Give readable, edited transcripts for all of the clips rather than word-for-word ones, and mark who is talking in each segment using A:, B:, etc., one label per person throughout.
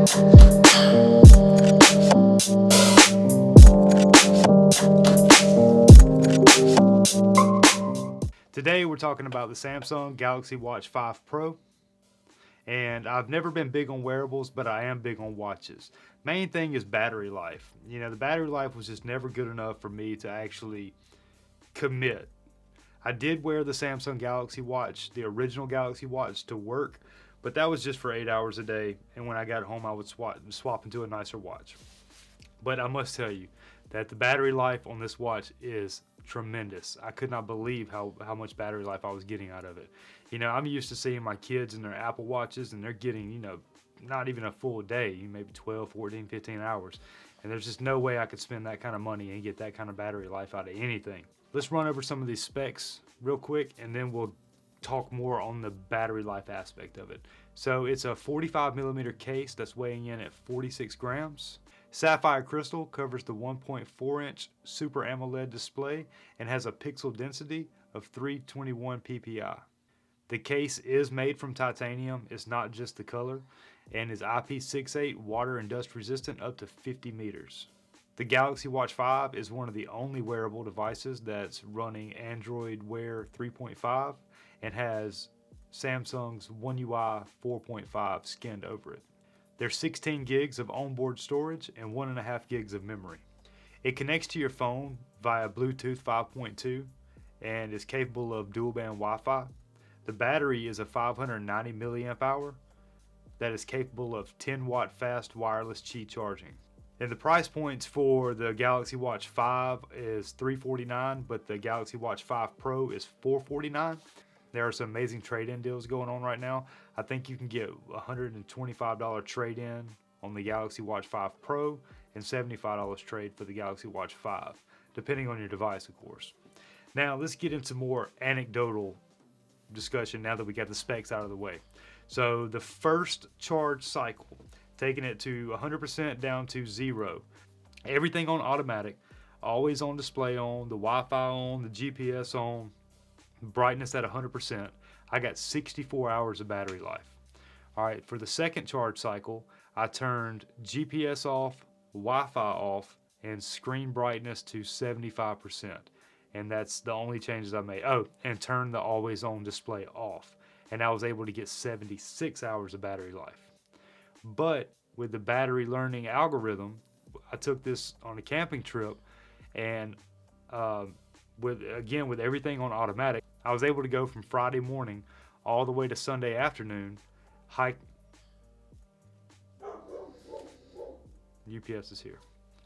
A: Today we're talking about the Samsung Galaxy Watch 5 Pro. And I've never been big on wearables, but I am big on watches. Main thing is battery life. You know, the battery life was just never good enough for me to actually commit. I did wear the Samsung Galaxy Watch, the original Galaxy Watch, to work, but that was just for 8 hours a day. And when I got home, I would swap into a nicer watch. But I must tell you that the battery life on this watch is tremendous. I could not believe how much battery life I was getting out of it. You know, I'm used to seeing my kids in their Apple Watches and they're getting, you know, not even a full day, maybe 12, 14, 15 hours. And there's just no way I could spend that kind of money and get that kind of battery life out of anything. Let's run over some of these specs real quick and then we'll talk more on the battery life aspect of it. So it's a 45 millimeter case that's weighing in at 46 grams. Sapphire crystal covers the 1.4 inch Super AMOLED display and has a pixel density of 321 ppi. The case is made from titanium, it's not just the color, and is IP68 water and dust resistant up to 50 meters. The Galaxy Watch 5 is one of the only wearable devices that's running Android Wear 3.5 and has Samsung's One UI 4.5 skinned over it. There's 16 gigs of onboard storage and 1.5 gigs of memory. It connects to your phone via Bluetooth 5.2 and is capable of dual band Wi-Fi. The battery is a 590 milliamp hour that is capable of 10 watt fast wireless Qi charging. And the price points for the Galaxy Watch 5 is $349, but the Galaxy Watch 5 Pro is $449. There are some amazing trade-in deals going on right now. I think you can get $125 trade-in on the Galaxy Watch 5 Pro and $75 trade for the Galaxy Watch 5, depending on your device, of course. Now, let's get into more anecdotal discussion now that we got the specs out of the way. So the first charge cycle, taking it to 100% down to 0. Everything on automatic, always on display on, the Wi-Fi on, the GPS on, brightness at 100%. I got 64 hours of battery life. All right, for the second charge cycle, I turned GPS off, Wi-Fi off, and screen brightness to 75%. And that's the only changes I made. Oh, and turned the always on display off. And I was able to get 76 hours of battery life. But with the battery learning algorithm, I took this on a camping trip, and with everything on automatic, I was able to go from Friday morning all the way to Sunday afternoon, hike. UPS is here.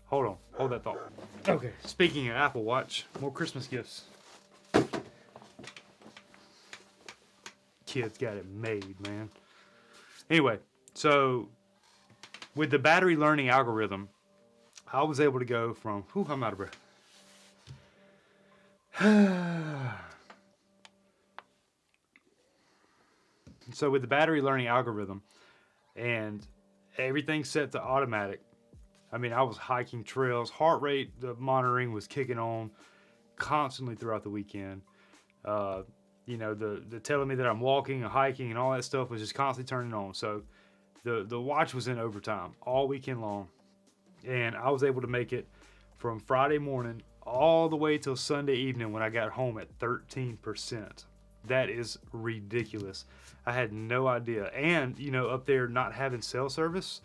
A: Hold that thought. Okay, speaking of Apple Watch, more Christmas gifts. Kids got it made, man. Anyway, so with the battery learning algorithm, I was able to go from, I'm out of breath. So with the battery learning algorithm and everything set to automatic, I mean, I was hiking trails, heart rate, the monitoring was kicking on constantly throughout the weekend. You know, the telling me that I'm walking and hiking and all that stuff was just constantly turning on. So the watch was in overtime all weekend long. And I was able to make it from Friday morning all the way till Sunday evening when I got home at 13%. That is ridiculous. I had no idea. And, you know, up there not having cell service,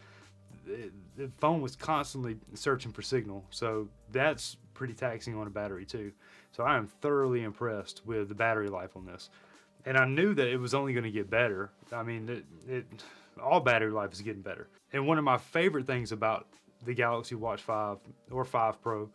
A: the phone was constantly searching for signal. So that's pretty taxing on a battery too. So I am thoroughly impressed with the battery life on this. And I knew that it was only going to get better. I mean, all battery life is getting better. And one of my favorite things about the Galaxy Watch 5 or 5 Pro,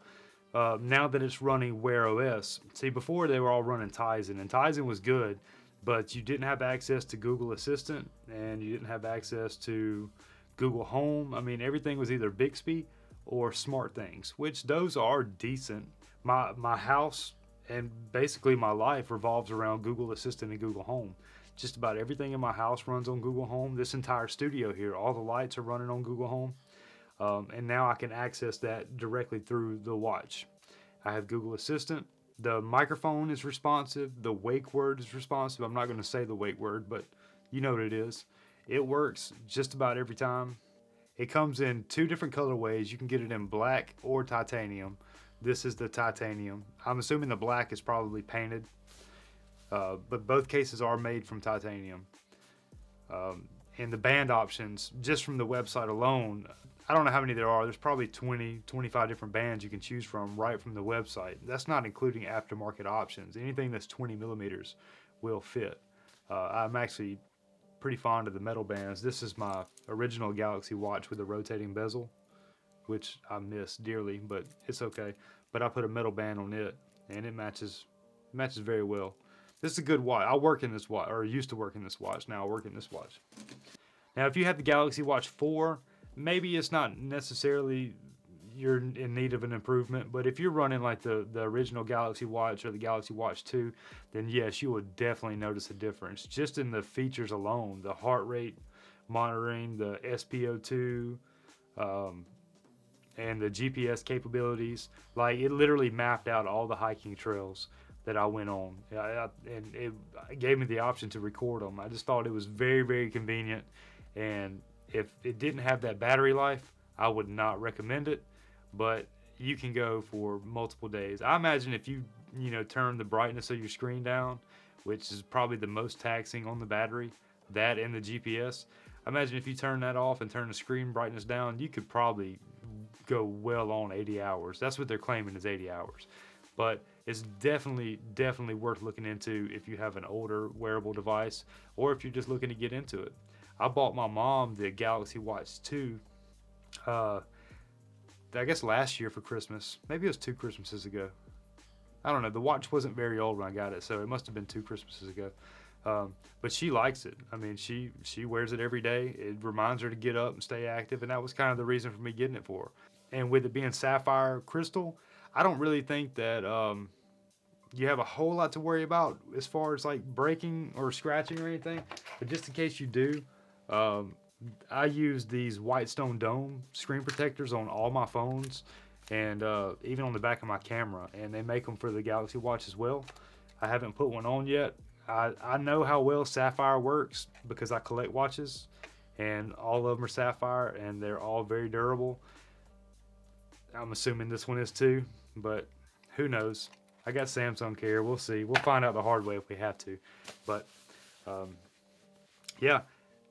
A: now that it's running Wear OS. See, before they were all running Tizen, and Tizen was good, but you didn't have access to Google Assistant, and you didn't have access to Google Home. I mean, everything was either Bixby or SmartThings, which those are decent. My house and basically my life revolves around Google Assistant and Google Home. Just about everything in my house runs on Google Home. This entire studio here, all the lights are running on Google Home. And now I can access that directly through the watch. I have Google Assistant. The microphone is responsive. The wake word is responsive. I'm not going to say the wake word, but you know what it is. It works just about every time. It comes in 2 different colorways. You can get it in black or titanium. This is the titanium. I'm assuming the black is probably painted, but both cases are made from titanium. And the band options, just from the website alone, I don't know how many there are. There's probably 20, 25 different bands you can choose from right from the website. That's not including aftermarket options. Anything that's 20 millimeters will fit. I'm actually pretty fond of the metal bands. This is my original Galaxy watch with a rotating bezel, which I miss dearly, but it's okay. But I put a metal band on it, and it matches very well. This is a good watch. I work in this watch, or used to work in this watch. Now I work in this watch. Now, if you have the Galaxy Watch 4, maybe it's not necessarily you're in need of an improvement, but if you're running like the original Galaxy Watch or the Galaxy Watch 2, then yes, you will definitely notice a difference just in the features alone. The heart rate monitoring, the SpO2, and the GPS capabilities. Like, it literally mapped out all the hiking trails that I went on, and it gave me the option to record them. I just thought it was very, very convenient, and if it didn't have that battery life, I would not recommend it, but you can go for multiple days. I imagine if you turn the brightness of your screen down, which is probably the most taxing on the battery, that and the GPS, I imagine if you turn that off and turn the screen brightness down, you could probably go well on 80 hours. That's what they're claiming is 80 hours. But it's definitely worth looking into if you have an older wearable device or if you're just looking to get into it. I bought my mom the Galaxy Watch 2, I guess last year for Christmas. Maybe it was 2 Christmases ago. I don't know. The watch wasn't very old when I got it, so it must have been 2 Christmases ago. But she likes it. I mean, she wears it every day. It reminds her to get up and stay active, and that was kind of the reason for me getting it for her. And with it being sapphire crystal, I don't really think that you have a whole lot to worry about as far as like breaking or scratching or anything. But just in case you do, I use these Whitestone Dome screen protectors on all my phones and even on the back of my camera, and they make them for the Galaxy Watch as well. I haven't put one on yet. I know how well sapphire works because I collect watches, and all of them are sapphire, and they're all very durable. I'm assuming this one is too, but who knows? I got Samsung care. We'll see. We'll find out the hard way if we have to. But yeah,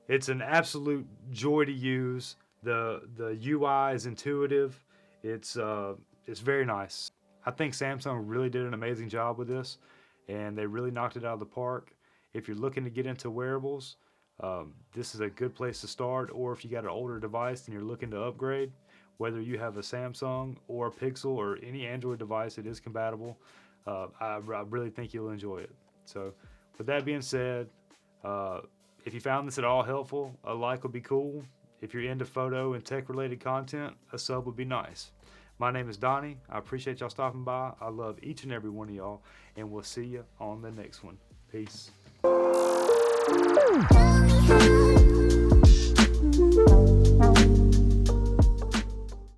A: it's an absolute joy to use. The UI is intuitive. It's very nice. I think Samsung really did an amazing job with this, and they really knocked it out of the park. If you're looking to get into wearables, this is a good place to start. Or if you got an older device and you're looking to upgrade, whether you have a Samsung or a Pixel or any Android device that is compatible, I really think you'll enjoy it. So with that being said, if you found this at all helpful, a like would be cool. If you're into photo and tech related content, a sub would be nice. My name is Donnie. I appreciate y'all stopping by. I love each and every one of y'all, and we'll see you on the next one. Peace.